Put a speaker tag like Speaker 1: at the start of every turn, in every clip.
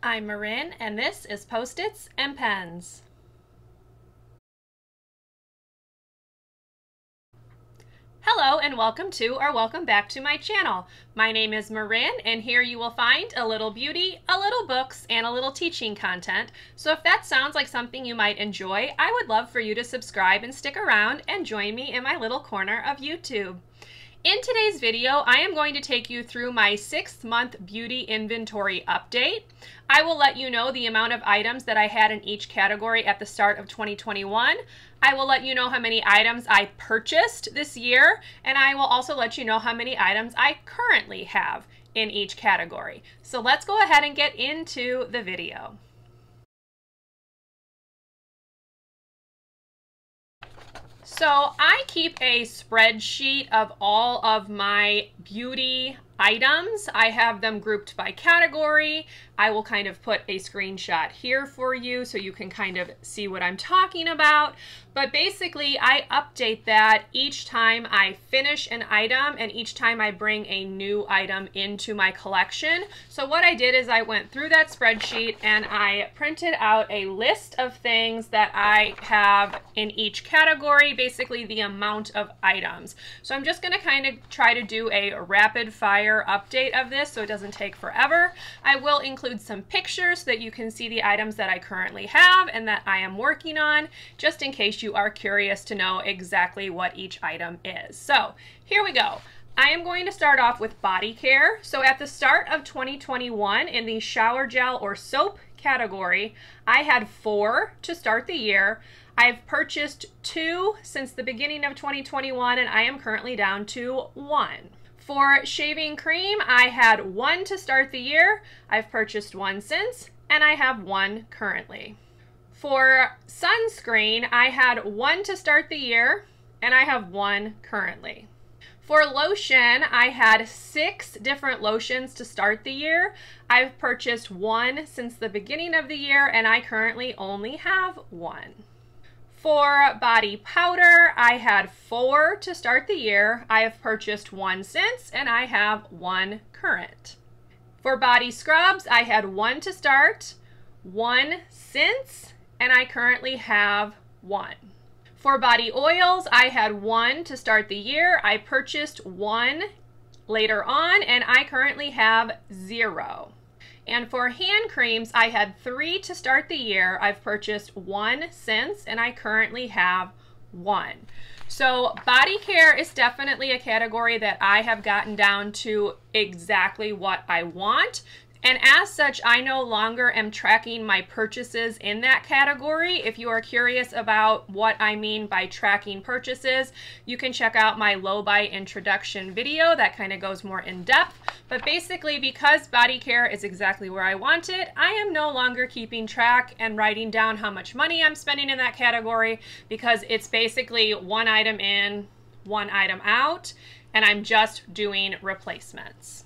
Speaker 1: I'm Marin, and this is Post-its and Pens. Hello and welcome to or welcome back to my channel. My name is Marin, and here you will find a little beauty, a little books, and a little teaching content. So if that sounds like something you might enjoy, I would love for you to subscribe and stick around and join me in my little corner of YouTube. In today's video, I am going to take you through my 6-month beauty inventory update. I will let you know the amount of items that I had in each category at the start of 2021. I will let you know how many items I purchased this year, and I will also let you know how many items I currently have in each category. So let's go ahead and get into the video. So I keep a spreadsheet of all of my beauty items. I have them grouped by category. I will kind of put a screenshot here for you so you can kind of see what I'm talking about. But basically, I update that each time I finish an item and each time I bring a new item into my collection. So what I did is I went through that spreadsheet and I printed out a list of things that I have in each category, basically the amount of items. So I'm just going to kind of try to do a rapid fire update of this so it doesn't take forever. I will include some pictures so that you can see the items that I currently have and that I am working on, just in case you are curious to know exactly what each item is. So here we go. I am going to start off with body care. So at the start of 2021, in the shower gel or soap category, I had 4 to start the year. I've purchased 2 since the beginning of 2021, and I am currently down to 1. For shaving cream, I had 1 to start the year. I've purchased 1 since, and I have 1 currently. For sunscreen, I had 1 to start the year, and I have 1 currently. For lotion, I had 6 different lotions to start the year. I've purchased 1 since the beginning of the year, and I currently only have 1. For body powder, I had 4 to start the year. I have purchased 1 since, and I have 1 current. For body scrubs, I had 1 to start, 1 since, and I currently have 1. For body oils, I had 1 to start the year. I purchased 1 later on, and I currently have 0. And for hand creams, I had 3 to start the year. I've purchased 1 since, and I currently have 1. So body care is definitely a category that I have gotten down to exactly what I want. And as such, I no longer am tracking my purchases in that category. If you are curious about what I mean by tracking purchases, you can check out my low buy introduction video that kind of goes more in depth. But basically, because body care is exactly where I want it, I am no longer keeping track and writing down how much money I'm spending in that category, because it's basically 1 item in, 1 item out, and I'm just doing replacements.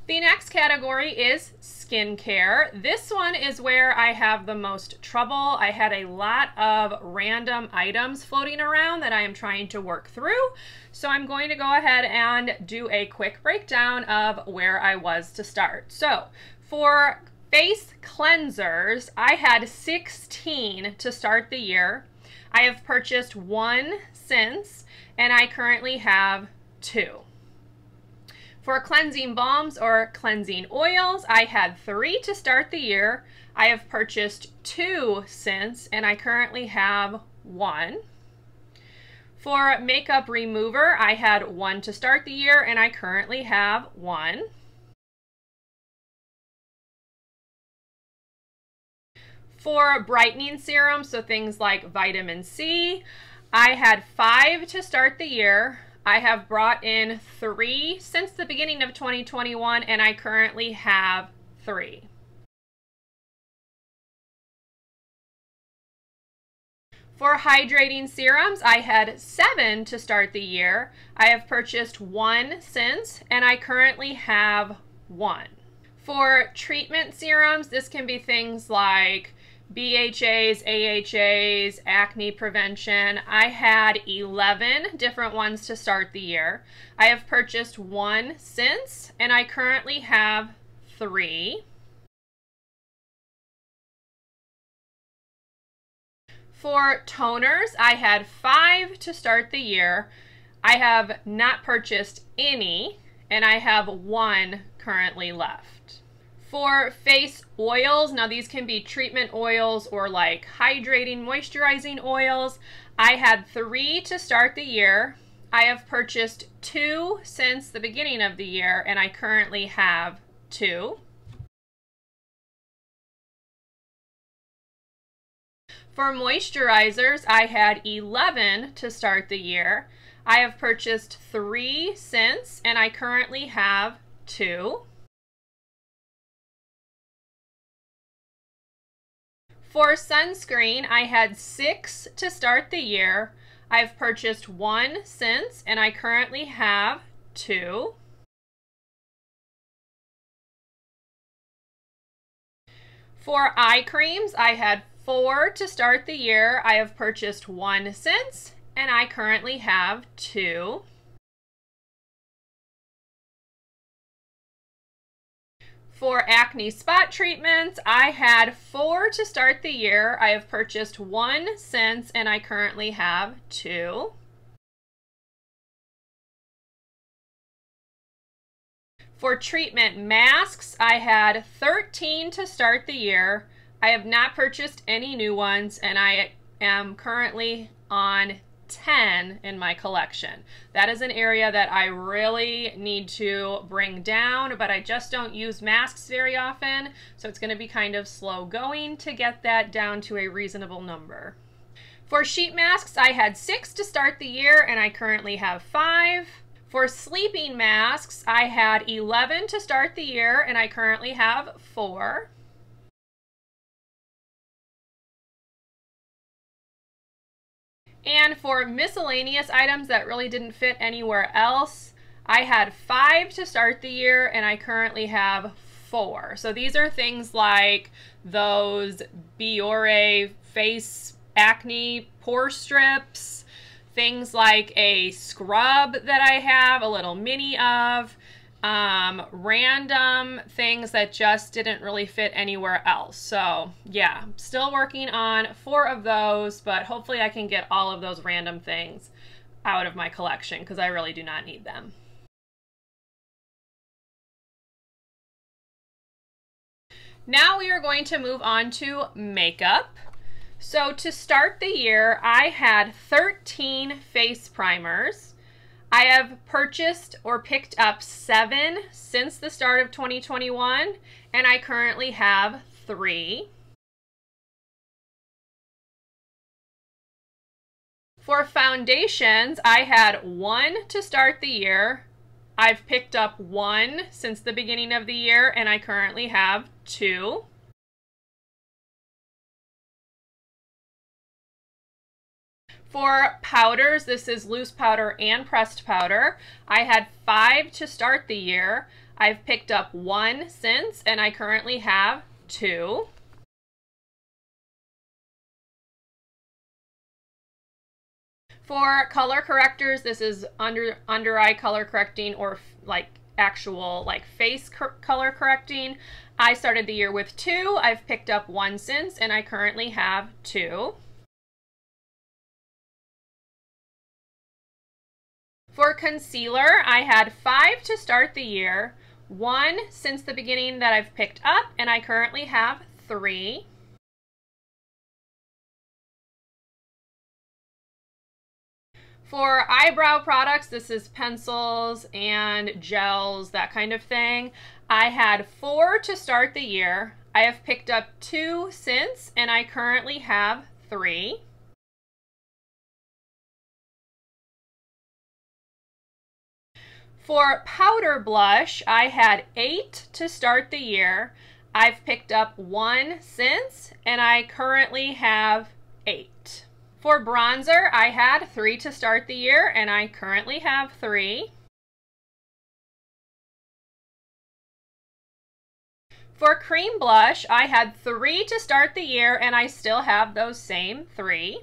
Speaker 1: The next category is skincare. This one is where I have the most trouble. I had a lot of random items floating around that I am trying to work through. So I'm going to go ahead and do a quick breakdown of where I was to start. So for face cleansers, I had 16 to start the year. I have purchased 1 since, and I currently have 2. For cleansing balms or cleansing oils, I had 3 to start the year. I have purchased 2 since, and I currently have 1. For makeup remover, I had 1 to start the year, and I currently have 1. For brightening serum, so things like vitamin C, I had 5 to start the year. I have brought in 3 since the beginning of 2021, and I currently have 3. For hydrating serums, I had 7 to start the year. I have purchased 1 since, and I currently have 1. For treatment serums, this can be things like BHAs, AHAs, acne prevention. I had 11 different ones to start the year. I have purchased one since, and I currently have 3. For toners, I had 5 to start the year. I have not purchased any, and I have 1 currently left. For face oils, now these can be treatment oils or like hydrating, moisturizing oils. I had 3 to start the year. I have purchased 2 since the beginning of the year, and I currently have 2. For moisturizers, I had 11 to start the year. I have purchased 3 since, and I currently have 2. For sunscreen, I had 6 to start the year. I've purchased 1 since, and I currently have 2. For eye creams, I had 4 to start the year. I have purchased 1 since, and I currently have 2. For acne spot treatments, I had 4 to start the year. I have purchased 1 since, and I currently have 2. For treatment masks, I had 13 to start the year. I have not purchased any new ones, and I am currently on 10 in my collection. That is an area that I really need to bring down, but I just don't use masks very often, so it's going to be kind of slow going to get that down to a reasonable number. For sheet masks, I had 6 to start the year, and I currently have 5. For sleeping masks, I had 11 to start the year, and I currently have 4. And for miscellaneous items that really didn't fit anywhere else, I had 5 to start the year, and I currently have 4. So these are things like those Biore face acne pore strips, things like a scrub that I have a little mini of, random things that just didn't really fit anywhere else. So yeah, still working on 4 of those, but hopefully I can get all of those random things out of my collection because I really do not need them. Now we are going to move on to makeup. So to start the year, I had 13 face primers. I have purchased or picked up 7 since the start of 2021, and I currently have 3. For foundations, I had 1 to start the year. I've picked up 1 since the beginning of the year, and I currently have 2. For powders, this is loose powder and pressed powder. I had 5 to start the year. I've picked up 1 since, and I currently have 2. For color correctors, this is under eye color correcting or like actual like face color correcting. I started the year with 2. I've picked up 1 since, and I currently have 2. For concealer, I had 5 to start the year, 1 since the beginning that I've picked up, and I currently have 3. For eyebrow products, this is pencils and gels, that kind of thing. I had 4 to start the year. I have picked up 2 since, and I currently have 3. For powder blush, I had 8 to start the year. I've picked up 1 since, and I currently have 8. For bronzer, I had 3 to start the year, and I currently have 3. For cream blush, I had 3 to start the year, and I still have those same 3.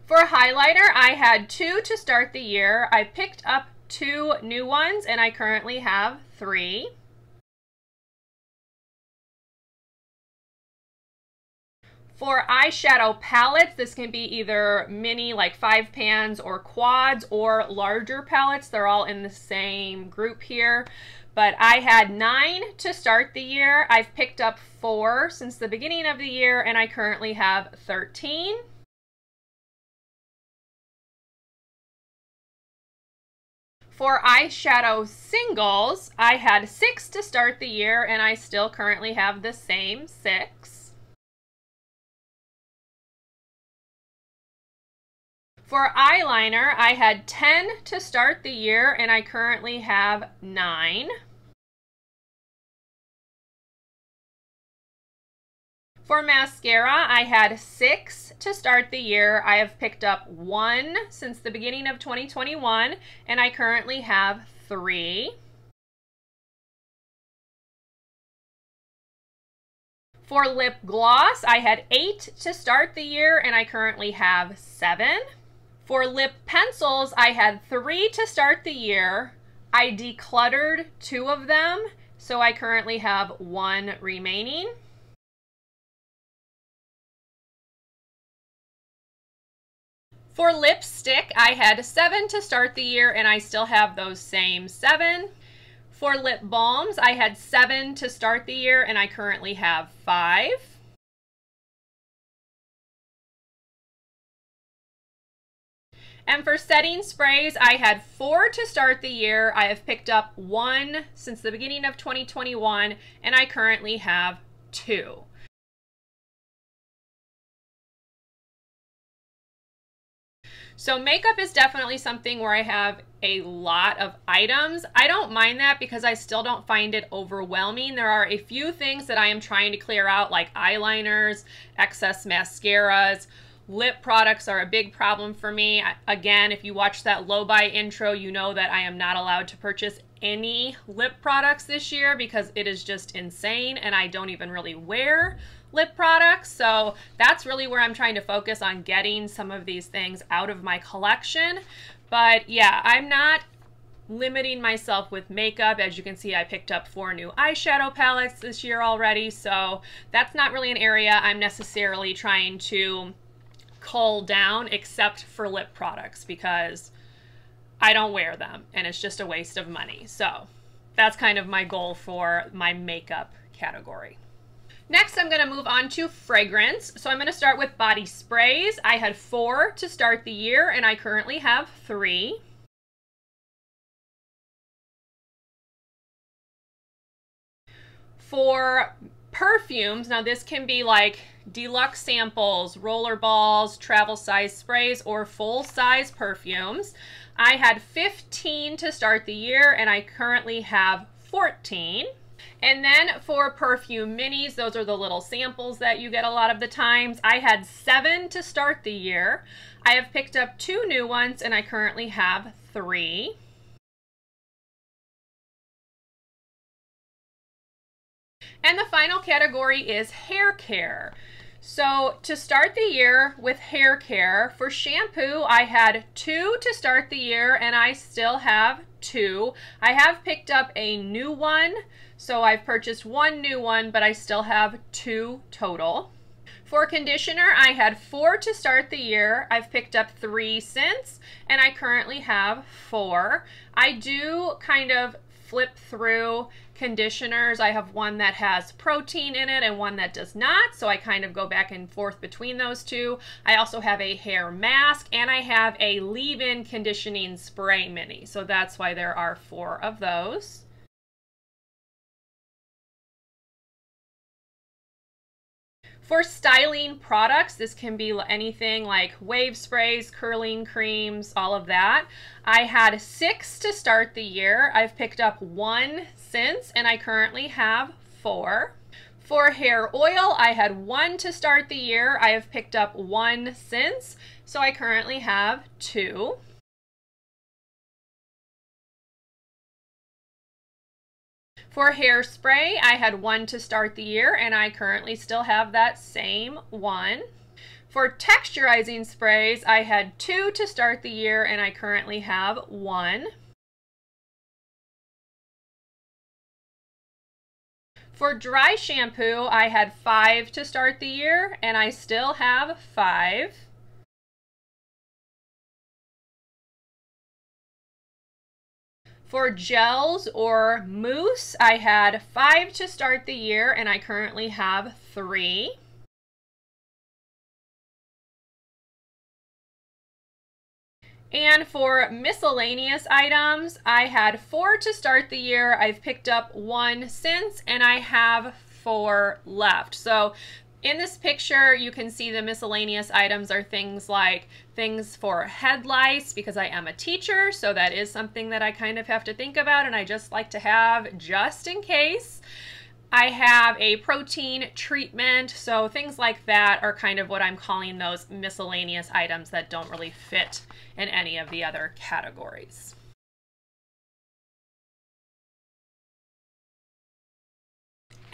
Speaker 1: For highlighter, I had 2 to start the year. I picked up 2 new ones, and I currently have 3. For eyeshadow palettes, this can be either mini, like 5 pans, or quads, or larger palettes. They're all in the same group here. But I had 9 to start the year. I've picked up 4 since the beginning of the year, and I currently have 13. For eyeshadow singles, I had 6 to start the year, and I still currently have the same 6. For eyeliner, I had 10 to start the year, and I currently have 9. For mascara, I had 6 to start the year. I have picked up 1 since the beginning of 2021, and I currently have 3. For lip gloss, I had 8 to start the year, and I currently have 7. For lip pencils, I had 3 to start the year. I decluttered 2 of them, so I currently have 1 remaining. For lipstick, I had 7 to start the year, and I still have those same 7. For lip balms, I had 7 to start the year, and I currently have 5. And for setting sprays, I had 4 to start the year. I have picked up 1 since the beginning of 2021, and I currently have 2. So makeup is definitely something where I have a lot of items. I don't mind that because I still don't find it overwhelming. There are a few things that I am trying to clear out, like eyeliners, excess mascaras. Lip products are a big problem for me. Again, if you watch that low buy intro, you know that I am not allowed to purchase any lip products this year because it is just insane, and I don't even really wear lip products. So that's really where I'm trying to focus on getting some of these things out of my collection. But yeah, I'm not limiting myself with makeup. As you can see, I picked up 4 new eyeshadow palettes this year already. So that's not really an area I'm necessarily trying to cull down, except for lip products, because I don't wear them and it's just a waste of money. So that's kind of my goal for my makeup category. Next, I'm going to move on to fragrance. So I'm going to start with body sprays. I had 4 to start the year, and I currently have 3. For perfumes, now this can be like deluxe samples, roller balls, travel size sprays, or full size perfumes. I had 15 to start the year, and I currently have 14. And then for perfume minis, those are the little samples that you get a lot of the times. I had 7 to start the year. I have picked up 2 new ones, and I currently have 3. And the final category is hair care. So to start the year with hair care, for shampoo, I had 2 to start the year, and I still have 2. I have picked up a new one, so I've purchased 1 new one, but I still have 2 total. For conditioner, I had 4 to start the year. I've picked up 3 since, and I currently have 4. I do kind of flip through conditioners. I have one that has protein in it and one that does not, so I kind of go back and forth between those two. I also have a hair mask, and I have a leave-in conditioning spray mini, so that's why there are 4 of those. For styling products, this can be anything like wave sprays, curling creams, all of that. I had 6 to start the year. I've picked up 1 since, and I currently have 4. For hair oil, I had 1 to start the year. I have picked up 1 since, so I currently have 2. For hairspray, I had 1 to start the year, and I currently still have that same 1. For texturizing sprays, I had 2 to start the year, and I currently have 1. For dry shampoo, I had 5 to start the year, and I still have 5. For gels or mousse, I had 5 to start the year, and I currently have 3. And for miscellaneous items, I had 4 to start the year. I've picked up 1 since, and I have 4 left. So in this picture, you can see the miscellaneous items are things like things for head lice, because I am a teacher, so that is something that I kind of have to think about, and I just like to have just in case. I have a protein treatment, so things like that are kind of what I'm calling those miscellaneous items that don't really fit in any of the other categories.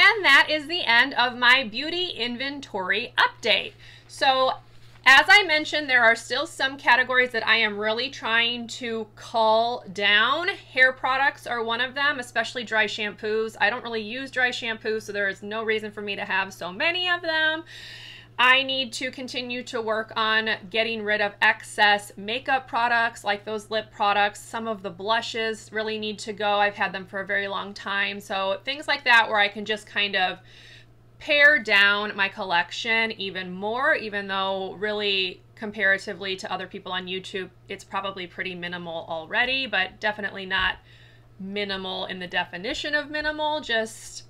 Speaker 1: And that is the end of my beauty inventory update. So as I mentioned, there are still some categories that I am really trying to cull down. Hair products are one of them, especially dry shampoos. I don't really use dry shampoo, so there is no reason for me to have so many of them. I need to continue to work on getting rid of excess makeup products like those lip products. Some of the blushes really need to go. I've had them for a very long time. So things like that where I can just kind of pare down my collection even more, even though really comparatively to other people on YouTube, it's probably pretty minimal already, but definitely not minimal in the definition of minimal, just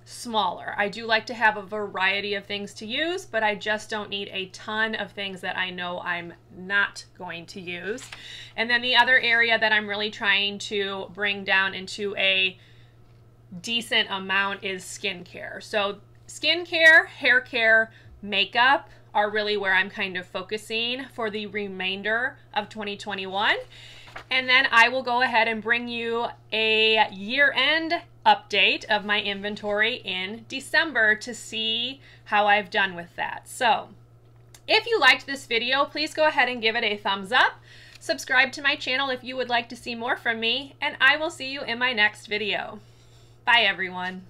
Speaker 1: smaller. I do like to have a variety of things to use, but I just don't need a ton of things that I know I'm not going to use. And then the other area that I'm really trying to bring down into a decent amount is skincare. So skincare, hair care, makeup are really where I'm kind of focusing for the remainder of 2021. And then I will go ahead and bring you a year-end update of my inventory in December to see how I've done with that. So if you liked this video, please go ahead and give it a thumbs up. Subscribe to my channel if you would like to see more from me, and I will see you in my next video. Bye, everyone.